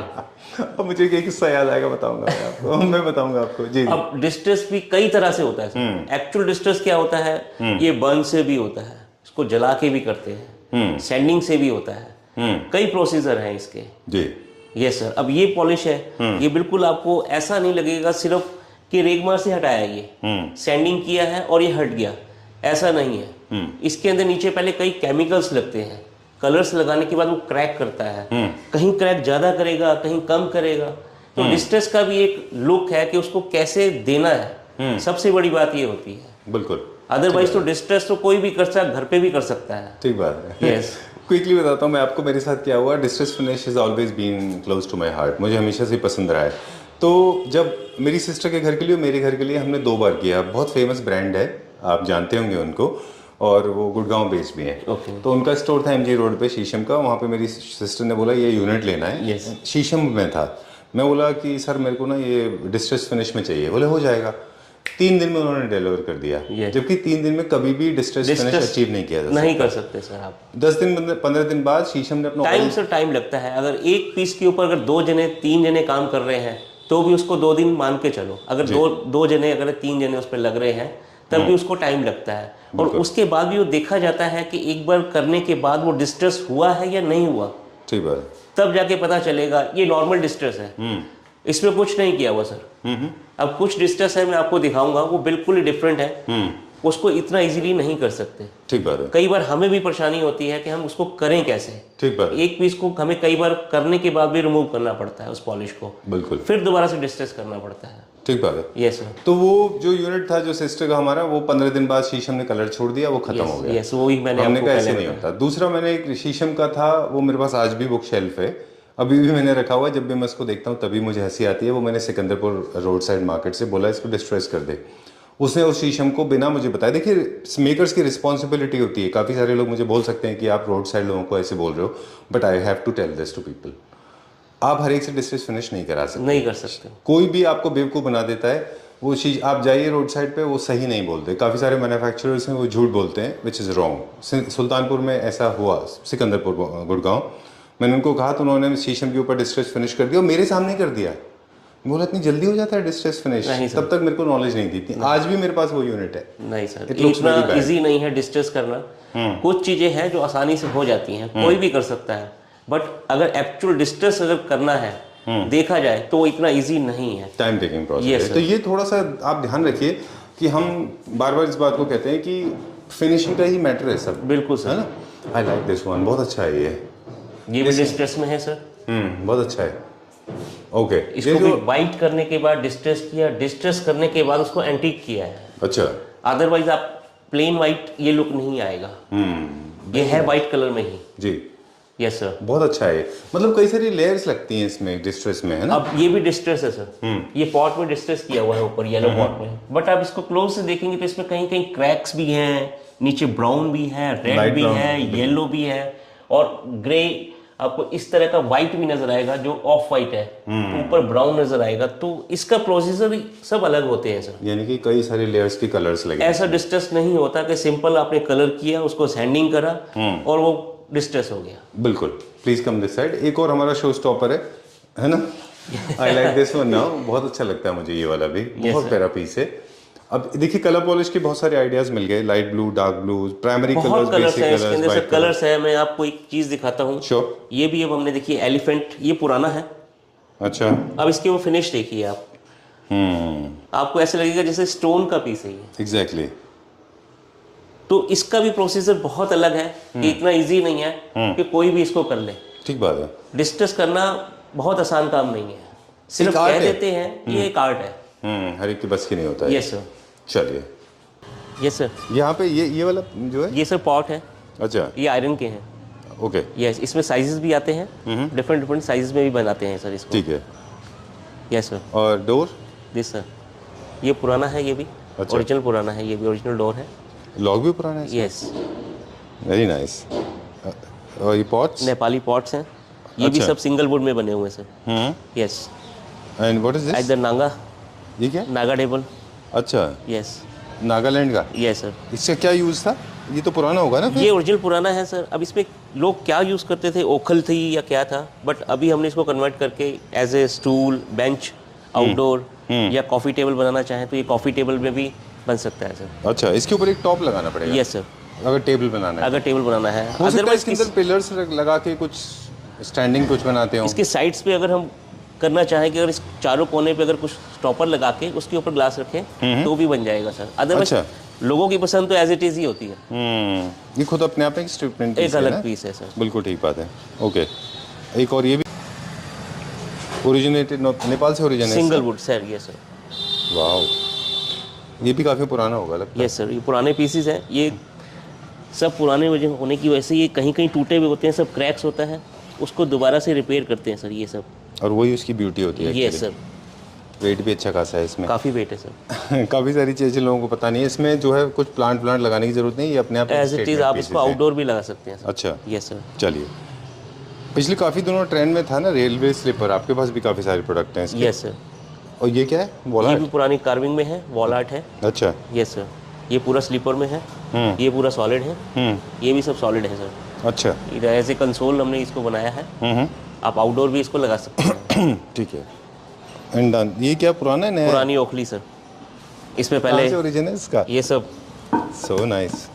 अब मुझे एक किस्सा याद आएगा, बताऊंगा मैं आपको। मैं बताऊंगा आपको जी। अब डिस्ट्रेस भी कई तरह से होता है। एक्चुअल डिस्ट्रेस क्या होता है? ये बर्न से भी होता है, इसको जला के भी करते हैं, सैंडिंग से भी होता है, कई प्रोसीजर हैं इसके जी। Yes sir. अब ये पॉलिश है, ये बिल्कुल आपको ऐसा नहीं लगेगा सिर्फ कि रेगमार से हटाया, ये सैंडिंग किया है और ये हट गया, ऐसा नहीं है। इसके अंदर नीचे पहले कई केमिकल्स लगते हैं, कलर्स लगाने के बाद वो क्रैक करता है, कहीं क्रैक ज़्यादा करेगा, कहीं कम करेगा। तो डिस्ट्रेस का भी एक लुक है कि उसको कैसे देना है, सबसे बड़ी बात ये होती है। बिल्कुल, अदरवाइज तो डिस्ट्रेस तो कोई भी कर सकता है, घर पे भी कर सकता है। ठीक बात है। यस। क्विकली बताता हूँ मैं आपको मेरे साथ क्या हुआ। Distress finish is always been close to my heart, मुझे हमेशा से पसंद रहा है। तो जब मेरी सिस्टर के घर के लिए और मेरे घर के लिए हमने 2 बार किया। बहुत फेमस ब्रांड है, आप जानते होंगे उनको, और वो गुड़गांव बेस्ड भी है। तो उनका स्टोर था MG रोड पे शीशम का। वहाँ पे मेरी सिस्टर ने बोला ये यूनिट लेना है। शीशम में था। मैं बोला कि सर मेरे को ना ये डिस्ट्रेस फिनिश में चाहिए। बोले हो जाएगा। 3 दिन में उन्होंने डिलीवर कर दिया। जबकि 3 दिन में कभी भी डिस्ट्रेस फिनिश अचीव नहीं किया जा सकता। नहीं कर सकते सर आप। 10 दिन 15 दिन बाद शीशम ने अपना टाइम लगता है। अगर एक पीस के ऊपर अगर 2 जने 3 जने काम कर रहे हैं तो भी उसको 2 दिन मान के चलो। अगर दो जने अगर 3 जने उस पर लग रहे हैं तब भी उसको टाइम लगता है। और उसके बाद भी वो देखा जाता है कि एक बार करने के बाद वो डिस्ट्रेस हुआ है या नहीं हुआ। ठीक बात। तब जाके पता चलेगा ये नॉर्मल डिस्ट्रेस है, इसमें कुछ नहीं किया हुआ सर। अब कुछ डिस्ट्रेस है, मैं आपको दिखाऊंगा, वो बिल्कुल ही डिफरेंट है। उसको इतना इजीली नहीं कर सकते। ठीक बात है। कई बार हमें भी परेशानी होती है कि हम उसको करें कैसे। ठीक बात। एक पीस को हमें कई बार करने के बाद भी रिमूव करना पड़ता है उस पॉलिश को। बिल्कुल। फिर दोबारा से डिस्ट्रेस करना पड़ता है। ठीक बात है। Yes sir. तो वो जो यूनिट था जो सिस्टर का हमारा, वो 15 दिन बाद शीशम ने कलर छोड़ दिया, वो खत्म हो गया। यस, वो ही मैंने हमने आपको कहा ऐसे नहीं होता। दूसरा मैंने एक शीशम का था, वो मेरे पास आज भी बुक शेल्फ है, अभी भी मैंने रखा हुआ है। जब भी मैं इसको देखता हूँ तभी मुझे हंसी आती है। वो मैंने सिकंदरपुर रोड साइड मार्केट से बोला इसको डिस्ट्रेस कर दे। उसने उस शीशम को बिना मुझे बताया, देखिए मेकर्स की रिस्पॉन्सिबिलिटी होती है। काफ़ी सारे लोग मुझे बोल सकते हैं कि आप रोड साइड लोगों को ऐसे बोल रहे हो, but I have to tell this to people. आप हर एक से डिस्ट्रेस फिनिश नहीं करा सकते। नहीं कर सकते। कोई भी आपको बेवकूफ़ बना देता है। वो चीज़ आप जाइए रोड साइड पे, वो सही नहीं बोलते। काफ़ी सारे मैन्युफैक्चरर्स हैं वो झूठ बोलते हैं, विच इज़ रॉन्ग। सुल्तानपुर में ऐसा हुआ, सिकंदरपुर गुड़गांव, मैंने उनको कहा तो उन्होंने शीशम के ऊपर डिस्ट्रेस फिनिश कर दिया और मेरे सामने कर दिया। बोला इतनी जल्दी हो जाता है डिस्ट्रेस फिनिश? तब तक मेरे को नॉलेज नहीं थी। आज भी मेरे पास वो यूनिट है। नहीं सर, इतना इजी नहीं है डिस्ट्रेस करना। कुछ चीजें हैं जो आसानी से हो जाती हैं, कोई भी कर सकता है। बट अगर एक्चुअल डिस्ट्रेस अगर करना है देखा जाए तो इतना इजी नहीं है, टाइम टेकिंग प्रोसेस है। तो ये थोड़ा सा आप ध्यान रखिए कि हम बार बार इस बात को कहते हैं कि फिनिशिंग का ही मैटर है सब। बिल्कुल सर, है ना। आई लाइक दिस वन, बहुत अच्छा है ये भी डिस्ट्रेस में है सर। बहुत अच्छा है। ओके, इसको भी वाइट करने के बाद डिस्ट्रेस किया, डिस्ट्रेस करने के बाद उसको एंटीक किया है। अच्छा। अदरवाइज आप प्लेन वाइट ये लुक नहीं आएगा। ये है वाइट कलर में ही जी। यस सर, बहुत अच्छा है। मतलब कई सारी लेयर्स लगती हैं इसमें डिस्ट्रेस में, है ना। अब ये भी डिस्ट्रेस है सर। ये पॉट में डिस्ट्रेस किया हुआ है ऊपर येलो पॉट में, बट आप इसको क्लोज से देखेंगे तो इसमें कहीं कहीं क्रैक्स भी हैं, नीचे ब्राउन भी है, रेड भी है, येलो भी है और ग्रे। आपको इस तरह का व्हाइट भी नजर आएगा जो ऑफ व्हाइट है, ऊपर ब्राउन नजर आएगा। तो इसका प्रोसीजर सब अलग होते हैं सर। यानी कि कई सारे लेयर्स के कलर्स लगे। ऐसा डिस्ट्रेस नहीं होता कि सिंपल आपने कलर किया, उसको सैंडिंग करा और वो डिस्ट्रेस हो गया। बिल्कुल। Please come this side. एक और हमारा शो स्टॉपर है ना। आई लाइक दिस वन नाउ। बहुत अच्छा लगता है मुझे ये वाला भी, बहुत प्यारा पीस है। अब देखिए कलर पॉलिश के बहुत सारे आइडियाज मिल गए। Light blue, dark blue, primary colours, basic colours, white colours है। मैं आपको एक चीज दिखाता हूँ। श्योर। ये भी अब हमने देखिए एलिफेंट, ये पुराना है। अच्छा। अब इसके वो फिनिश देखिए आप। आपको ऐसे लगेगा जैसे स्टोन का पीस है ये। एग्जैक्टली। तो इसका भी प्रोसीजर बहुत अलग है कि इतना इजी नहीं है कि कोई भी इसको कर ले। ठीक बात है। डिस्ट्रेस करना बहुत आसान काम नहीं है। सिर्फ कह देते हैं ये एक आर्ट है। हर एक की बस की नहीं होता है। Yes sir. चलिए। Yes sir. यहाँ पे ये वाला जो है, ये सर पॉट है। अच्छा। ये आयरन के हैं। ओके। यस, इसमें साइजेस भी आते हैं, डिफरेंट साइजेस में भी बनाते हैं सर इसको। ठीक है। Yes sir. और डोर? दिस सर, ये पुराना है, ये भी ओरिजिनल पुराना है, ये भी ओरिजिनल डोर है। लॉक भी पुराना है? यस। Very nice. और ये पॉट्स? नेपाली पॉट्स हैं। ये भी सब सिंगल वुड में बने हुए हैं sir. Yes. And what is this? इधर नागा। ये क्या? नागा टेबल। अच्छा। यस। नागालैंड का? Yes sir. इसका क्या यूज था? ये तो पुराना होगा ना फिर? ये ओरिजिनल पुराना है सर। अब इसमें लोग क्या यूज़ करते थे, ओखल थी या क्या था, बट अभी हमने इसको कन्वर्ट करके as a stool, bench, outdoor या कॉफ़ी टेबल बनाना चाहें तो ये कॉफ़ी टेबल में भी बन सकता है सर। अच्छा, इसके ऊपर एक टॉप लगाना पड़ेगा? Yes sir. अगर टेबल बनाना है? अगर टेबल बनाना है। अदरवाइज इसके अंदर पिलर्स लगा के कुछ स्टैंडिंग कुछ बनाते हो? इसके साइड्स पे अगर हम करना चाहें कि अगर इस चारों कोने पे अगर कुछ स्टॉपर लगा के उसके ऊपर ग्लास रखें तो भी बन जाएगा सर। अदरवाइज लोगों की पसंद तो एज इट इज ही होती है। ये खुद अपने आप एक स्ट्रिपमेंट एक अलग पीस है सर। बिल्कुल ठीक बात है। ओके। एक और ये भी ओरिजिनेटेड नेपाल से ओरिजिन है? Single would sir. ये सर। वाओ, ये भी काफ़ी पुराना होगा लगता है। यस सर, ये पुराने पीसेस हैं। ये सब पुराने वजह होने की वजह से ये कहीं कहीं टूटे हुए होते हैं, सब क्रैक्स होता है, उसको दोबारा से रिपेयर करते हैं सर ये सब। और वही उसकी ब्यूटी होती है। Yes sir. वेट भी अच्छा खासा है इसमें। काफ़ी वेट है सर। काफ़ी सारी चीज़ें लोगों को पता नहीं है इसमें, जो है कुछ प्लांट लगाने की जरूरत नहीं, ये अपने आप एज इट इज़ आप इसको आउटडोर भी लगा सकते हैं सर। अच्छा, यस सर। चलिए। पिछले काफ़ी दिनों ट्रेंड में था ना रेलवे स्लीपर, आपके पास भी काफ़ी सारे प्रोडक्ट हैं इसके। Yes sir. और ये क्या है, वॉल ये आर्ट? भी पुरानी कार्विंग में है, वॉल आर्ट है। अच्छा। Yes sir. ये पूरा स्लीपर में है, ये पूरा सॉलिड है, ये भी सब सॉलिड है सर। अच्छा। एज ए कंसोल हमने इसको बनाया है। आप आउटडोर भी इसको लगा सकते हैं। ठीक है, एंड डन। ये क्या पुराना है नया? पुरानी ओखली सर। इसमें कहाँ पहले से ओरिजिन है इसका? ये सब। So nice.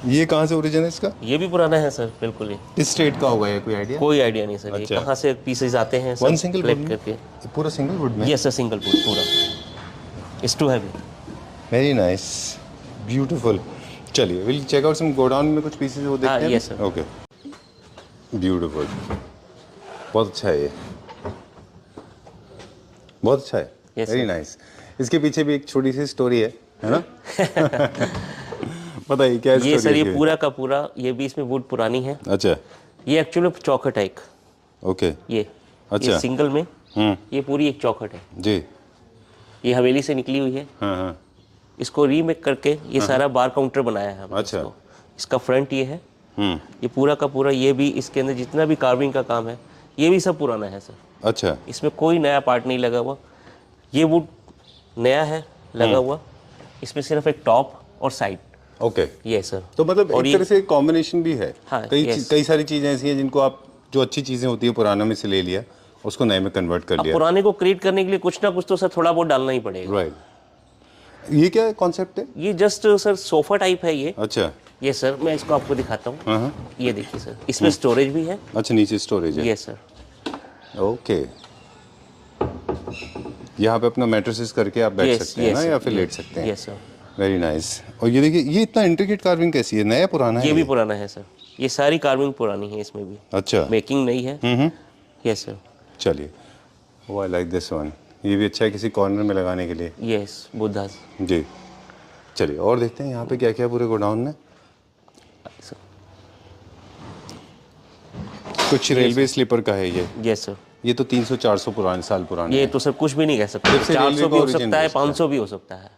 ये कहाँ से ओरिजिन है इसका? ये भी पुराना है सर, बिल्कुल ही। इस स्टेट का होगा ये, कोई आइडिया? कोई आइडिया नहीं सर। अच्छा। ये कहाँ से पीसेस आते हैं वन सब सिंगल कलेक्ट करके। पूरा सिंगल वुड में? यस सर, सिंगल वुड पूरा। It's too heavy. Very nice, beautiful. चलिए, will check out some godown में कुछ पीसेस वो देखते हैं। Yes sir. ओके, ब्यूटीफुल, बहुत अच्छा है ये, बहुत अच्छा है। Yes, very nice. इसके पीछे भी एक छोटी सी स्टोरी है ना? बताइए क्या स्टोरी ये है? सर, ये पूरा का पूरा, ये भी इसमें वुड पुरानी है। अच्छा। ये एक्चुअली चौखट है एक। ओके। ये अच्छा। सिंगल में ये पूरी एक चौखट है जी। ये हवेली से निकली हुई है। हाँ हाँ। इसको रीमेक करके ये सारा बार काउंटर बनाया है हमने अच्छा। इसको। इसका फ्रंट ये है, ये पूरा का पूरा, ये भी इसके अंदर जितना भी कार्विंग का काम है ये भी सब पुराना है सर। अच्छा। इसमें कोई नया पार्ट नहीं लगा हुआ। ये वुड नया है लगा हुआ, इसमें सिर्फ एक टॉप और साइड। ओके। ये सर। तो मतलब और एक तरह से कॉम्बिनेशन भी है। हाँ, कई सारी चीजें ऐसी हैं जिनको आप, जो अच्छी चीजें होती है पुराना में से ले लिया, उसको नए में कन्वर्ट कर अब लिया। पुराने को क्रिएट करने के लिए कुछ ना कुछ तो सर थोड़ा बहुत डालना ही पड़ेगा। राइट। ये क्या कॉन्सेप्ट है? ये जस्ट सर सोफा टाइप है ये। अच्छा। ये सर मैं इसको आपको दिखाता हूँ। हाँ। ये देखिए सर, इसमें स्टोरेज भी है। अच्छा, नीचे स्टोरेज है। ये सर। ओके। यहाँ पे अपना मैट्रेसेस करके आप बैठ सकते हैं ना, या फिर लेट सकते हैं। Yes sir. Very nice. और ये देखिए, ये इतना इंट्रिकेट कार्विंग कैसी है? नया पुराना है ये भी पुराना है सर। ये सारी कार्विंग पुरानी है इसमें भी। अच्छा। मेकिंग नहीं है। Yes sir. चलिए, वो आई लाइक दिस वन। ये भी अच्छा है किसी कॉर्नर में लगाने के लिए। यस, बुद्धा जी। चलिए और देखते हैं यहाँ पे क्या क्या पूरे गोडाउन में। कुछ रेलवे स्लीपर का है ये। Yes sir. ये तो 300-400 पुराने साल पुराने ये तो सर कुछ भी नहीं कह सकते। 400 भी हो सकता है, 500 भी हो सकता है।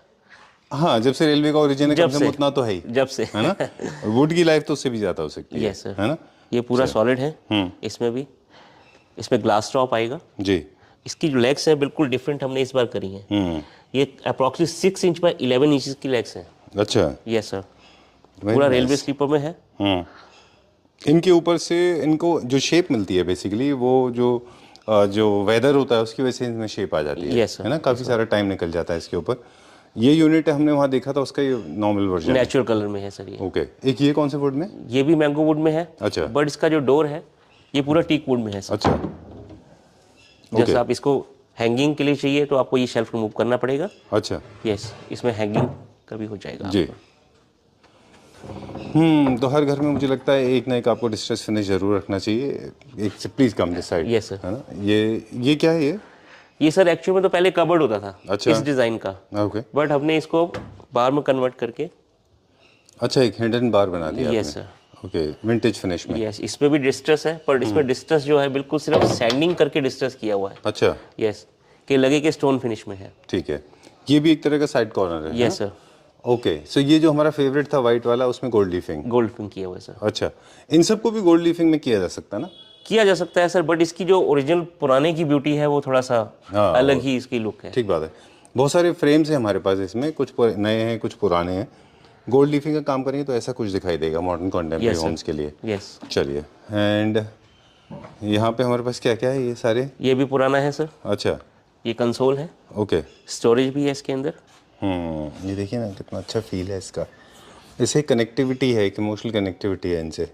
हाँ, जब से रेलवे का ओरिजिन है, जब कम से कम से। उतना तो है ही, जब से। है ना? और वुड की लाइफ तो उससे भी ज्यादा हो सकती है। Yes sir. है ना? ये पूरा सॉलिड है। इसमें भी, इसमें ग्लास टॉप आएगा जी। इसकी जो लेग्स है बिल्कुल डिफरेंट हमने इस बार करी है। ये अप्रॉक्सीमेट 6 इंच बाय 11 इंच की लेग्स है। अच्छा। Yes sir. पूरा रेलवे स्लीपर में है। इनके ऊपर से इनको जो शेप मिलती है बेसिकली, वो जो वेदर होता है उसकी वजह से इनमें शेप आ जाती है। Yes, sir. है ना? काफी सारा टाइम निकल जाता है इसके ऊपर। ये यूनिट हमने वहाँ देखा था, उसका ये नॉर्मल वर्जन है। नेचुरल कलर में है सर ये। ओके। एक ये कौन से वुड में? ये भी मैंगो वुड में है। अच्छा। बट इसका जो डोर है ये पूरा टीक वुड में है सर। अच्छा। जैसे आप इसको हैंगिंग के लिए चाहिए तो आपको ये शेल्फ रिमूव करना पड़ेगा। अच्छा। यस, इसमें हैंगिंग का भी हो जाएगा जी। आपका। तो हर घर में मुझे लगता है एक ना एक आपको डिस्ट्रेस फिनिश जरूर रखना चाहिए। एक से please come this side. Yes, sir. है ना? ये क्या है ये? ये सर एक्चुअली में तो पहले कबर्ड होता था। अच्छा। इस डिजाइन का। ओके। बट हमने इसको बार में कन्वर्ट करके। अच्छा, एक हिडन बार बना दिया यस आपने। सर। ओके, विंटेज फिनिश में। यस, इसमें भी डिस्ट्रेस है, पर इसमें डिस्ट्रेस जो है बिल्कुल सिर्फ सैंडिंग करके डिस्ट्रेस किया हुआ है। अच्छा। यस, कि लगे कि स्टोन फिनिश में है। ठीक है। ये भी एक तरह का साइड कॉर्नर है। Yes sir. ओके, सो ये जो हमारा फेवरेट था वाइट वाला, उसमें गोल्ड लीफिंग। गोल्ड फिंग किया हुआ है सर। अच्छा, इन सबको भी गोल्ड लीफिंग में किया जा सकता है ना? किया जा सकता है सर, बट इसकी जो ओरिजिनल पुराने की ब्यूटी है वो थोड़ा सा हाँ, अलग ही इसकी लुक है। ठीक बात है। बहुत सारे फ्रेम्स हैं हमारे पास इसमें, कुछ नए हैं कुछ पुराने हैं। गोल्ड लीफिंग का काम करेंगे तो ऐसा कुछ दिखाई देगा मॉडर्न कॉन्टेम्परेरी होम्स के लिए। यस। चलिए, एंड यहाँ पे हमारे पास क्या क्या है? ये सारे, ये भी पुराना है सर। अच्छा। ये कंसोल है, ओके। स्टोरेज भी है इसके अंदर। ये देखिए ना कितना अच्छा फील है इसका। इससे कनेक्टिविटी है, एक इमोशनल कनेक्टिविटी है इनसे।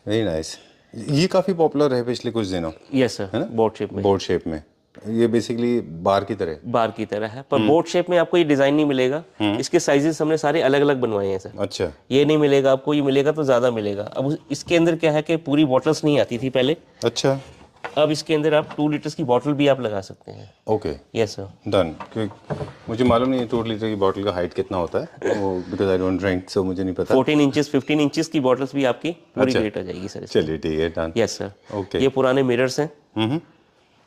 Very nice. ये काफ़ी पॉपुलर है पिछले कुछ दिनों। यस सर, है ना? बोट शेप में। बोर्ड शेप में। ये बेसिकली बार की तरह। बार की तरह है, पर बोट शेप में आपको ये डिजाइन नहीं मिलेगा। इसके साइजेस हमने सारे अलग अलग बनवाए हैं सर। अच्छा। ये नहीं मिलेगा आपको, ये मिलेगा तो ज़्यादा मिलेगा। अब इसके अंदर क्या है कि पूरी बॉटल्स नहीं आती थी पहले। अच्छा। अब इसके अंदर आप 2 लीटर्स की बॉटल भी आप लगा सकते हैं। Okay, yes sir. डन। क्योंकि मुझे मालूम नहीं 2 लीटर की बॉटल का हाइट कितना होता है, वो बिकॉज आई डोंट ड्रिंक, सो मुझे नहीं पता। 14 इंचेस 15 इंचेस की बॉटल्स भी आपकी पूरी अच्छा। रेट आ जाएगी सर इसमें। चलिए ठीक है, डन। Yes sir. ओके। ये पुराने मिरर्स हैं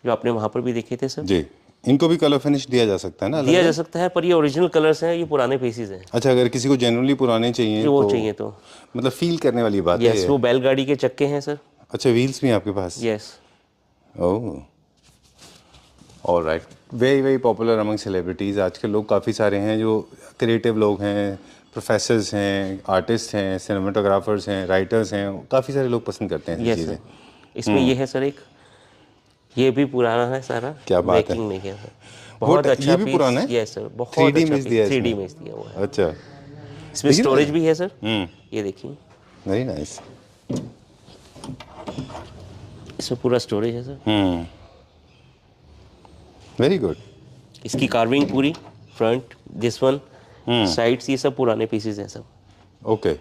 जो आपने वहाँ पर भी देखे थे सर। जी। इनको भी कलर फिनिश दिया जा सकता है ना? दिया जा सकता है, पर ये ओरिजिनल कलर्स हैं, ये पुराने पीसीज हैं। अच्छा, अगर किसी को जनरली पुराने चाहिए जो वो तो चाहिए तो मतलब फील करने वाली बात है यस, वो बैलगाड़ी के चक्के हैं सर। अच्छा, व्हील्स भी हैं आपके पास? Yes. Oh, alright. Very very popular among celebrities. आजकल लोग काफ़ी सारे हैं जो क्रिएटिव लोग हैं, प्रोफेसर्स हैं, आर्टिस्ट हैं, सिनेमाटोग्राफर्स हैं, राइटर्स हैं, काफ़ी सारे लोग पसंद करते हैं ऐसी चीज़ें। इसमें ये है सर एक, ये भी पुराना है सारा। क्या बात है। मेकिंग में है सर, बहुत अच्छा। ये भी पुराना है? यस सर, बहुत 3D अच्छा में दिया है 3D में दिया हुआ है। अच्छा, इसमें स्टोरेज भी है सर। ये देखिए, वेरी नाइस। इसमें पूरा स्टोरेज है सर। Very good. इसकी कार्विंग पूरी, फ्रंट, दिस वन, साइड्स, ये सब पुराने पीसेज हैं सब। ओके,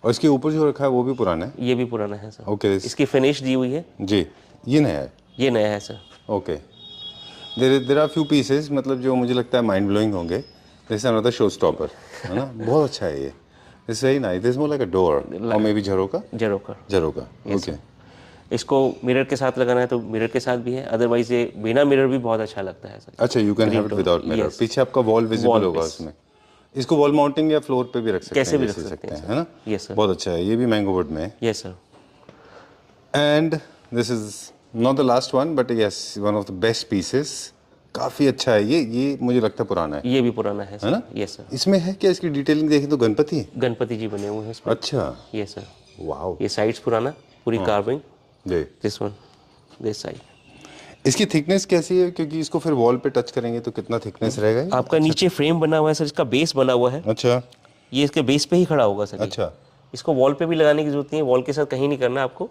और इसके ऊपर जो रखा है वो भी पुराना है? ये भी पुराना है सर। ओके, इसकी फिनिश दी हुई है जी। ये नया है? ये नया है sir. Okay, there are few pieces मतलब जो मुझे लगता है माइंड ब्लोइंग होंगे। This is another show stopper, है ना? बहुत अच्छा है ये। This very nice. This more like a door और मे बी झरोका। ओके। इसको मिरर के साथ लगाना है तो मिरर के साथ भी है, अदरवाइज ये बिना मिरर भी बहुत अच्छा लगता है सर। अच्छा, you can have it without mirror. पीछे आपका वॉल विजिबल होगा उसमें। इसको वॉल माउंटिंग या फ्लोर पे भी रख सकते हैं, कैसे भी रख सकते हैं, है ना? Yes sir. बहुत अच्छा है। ये भी मैंगो वुड में है। Yes sir. And this is not the last one but yes, one of the best pieces. काफी अच्छा है ये मुझे लगता है पुराना है। ये भी पुराना है ना? Yes sir. इसमें है क्या, इसकी डिटेलिंग देखें तो गणपति है? गणपति जी बने हुए हैं इसमें। अच्छा, यस सर। वाओ। ये साइड्स पुराना, पूरी कार्विंग, जी। This one, this side. इसकी थिकनेस कैसी है, क्योंकि इसको फिर वॉल पे टच करेंगे तो कितना थिकनेस रहेगा ये? आपका नीचे फ्रेम बना हुआ है सर, इसका बेस बना हुआ है। अच्छा, ये इसके बेस पे ही खड़ा होगा सर। अच्छा, इसको वॉल पे भी लगाने की जरूरत नहीं है, वॉल के साथ कहीं नहीं करना आपको।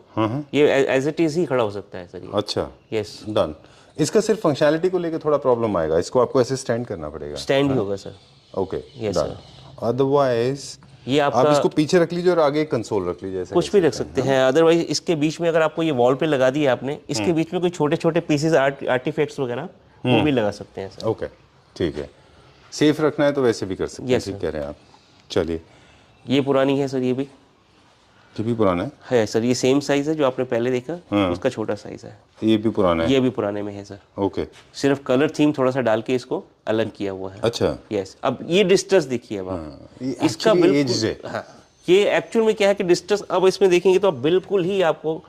ये एज इट इज ही खड़ा हो सकता है सर ये। अच्छा, यस। डन। इसका सिर्फ फंक्शनैलिटी को लेकर थोड़ा प्रॉब्लम आएगा, इसको आपको ऐसे स्टैंड करना पड़ेगा। स्टैंड भी होगा sir. Okay, yes done. Otherwise ये आप आपका इसको पीछे रख लीजिए और आगे कंसोल रख लीजिए, ऐसे कुछ भी रख सकते हैं। अदरवाइज इसके बीच में अगर आपको ये वॉल पे लगा दिया आपने, इसके बीच में कोई छोटे छोटे पीसेस आर्टिफैक्ट्स वगैरह वो भी लगा सकते हैं सर। ओके, ठीक है। सेफ रखना है तो वैसे भी कर सकते हैं, Yes, ठीक कह रहे हैं आप। चलिए, ये पुरानी है सर, ये भी पुराना है सर। ये सेम साइज है जो आपने पहले देखा, उसका छोटा साइज है। ये भी पुराना है? ये भी पुराने में है सर। ओके, सिर्फ कलर थीम थोड़ा सा डाल के इसको अलग किया हुआ है। अच्छा। यस। अब ये डिस्टेंस देखिए अब आप, इसका बिल्कुल, हाँ, ये एक्चुअल में क्या है कि डिस्टेंस अब इसमें देखेंगे तो अब बिल्कुल ही आपको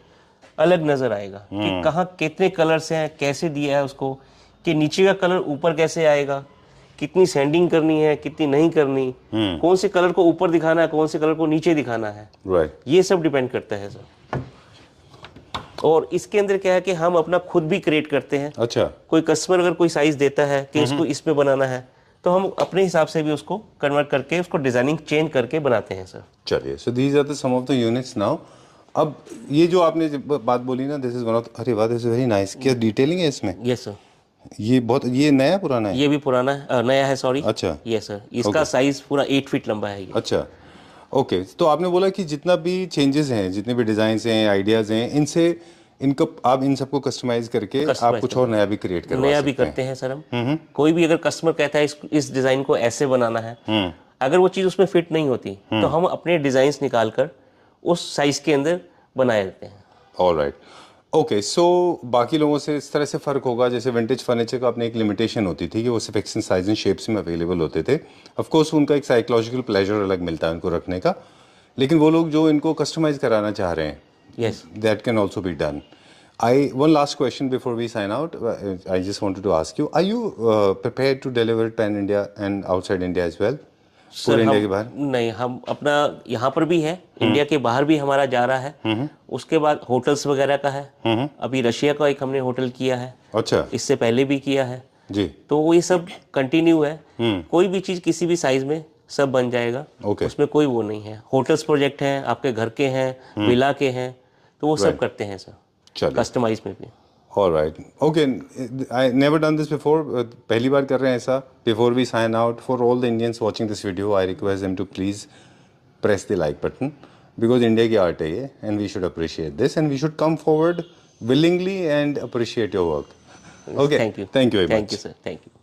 अलग नजर आएगा कि कहाँ कितने कलर्स हैं, कैसे दिया है उसको, कि नीचे का कलर ऊपर कैसे आएगा, कितनी सैंडिंग करनी है, कितनी नहीं करनी, कौन से कलर को ऊपर दिखाना है, कौन से कलर को नीचे दिखाना है, राइट। ये सब डिपेंड करता है सर। और इसके अंदर क्या है कि हम अपना खुद भी क्रिएट करते हैं। अच्छा, कोई कस्टमर अगर कोई साइज देता है कि इसको इसमें बनाना है, तो हम अपने हिसाब से भी उसको कन्वर्ट करके उसको डिजाइनिंग चेंज करके बनाते हैं सर। चलिए, so these are the some of the units now. अब ये जो आपने बात बोली ना, दिस इज वन ऑफ, अरे वाह, दिस इज वेरी नाइस। क्या डिटेलिंग है इसमें? Yes sir. ये नया पुराना है? ये भी पुराना है, नया है, सॉरी। अच्छा, यस सर। इसका साइज पूरा 8 फीट लंबा है ये। अच्छा, ओके। तो आपने बोला कि जितना भी चेंजेस हैं, जितने भी डिजाइन हैं, आइडियाज हैं, इनसे इनको आप इन सबको कस्टमाइज करके आप कुछ और नया भी क्रिएट करवा सकते हैं। नया भी करते हैं सर हम। कोई भी अगर कस्टमर कहता है इस डिजाइन को ऐसे बनाना है, अगर वो चीज उसमें फिट नहीं होती तो हम अपने डिजाइन निकाल कर उस साइज के अंदर बना देते हैं। Alright, okay. सो बाकी लोगों से इस तरह से फ़र्क होगा, जैसे विंटेज फर्नीचर का अपने एक लिमिटेशन होती थी कि वो सिर्फ फिक्स साइज एंड शेप्स में अवेलेबल होते थे। ऑफ कोर्स उनका एक साइकोलॉजिकल प्लेजर अलग मिलता है उनको रखने का, लेकिन वो लोग जो इनको कस्टमाइज कराना चाह रहे हैं, yes, that can also be done. One last question before we sign out. I just wanted to ask you, are you prepared to deliver pan India and outside India as well? पूरे India के बाहर? नहीं, हम अपना यहाँ पर भी है, इंडिया के बाहर भी हमारा जा रहा है। उसके बाद होटल्स वगैरह का है। अभी रशिया का एक हमने होटल किया है। अच्छा, इससे पहले भी किया है जी। तो वो ये सब कंटिन्यू है। कोई भी चीज़ किसी भी साइज में सब बन जाएगा। Okay. उसमें कोई वो नहीं है। होटल्स प्रोजेक्ट हैं, आपके घर के हैं, विला के हैं, तो वो सब करते हैं सर, कस्टमाइज में भी। Alright, okay. I never done this before. पहली बार कर रहे हैं ऐसा. Before we sign out, for all the Indians watching this video, I request them to please press the like button because India की art है ये, and we should appreciate this, and we should come forward willingly and appreciate your work. Okay. Thank you. Thank you very much. Thank you, sir. Thank you.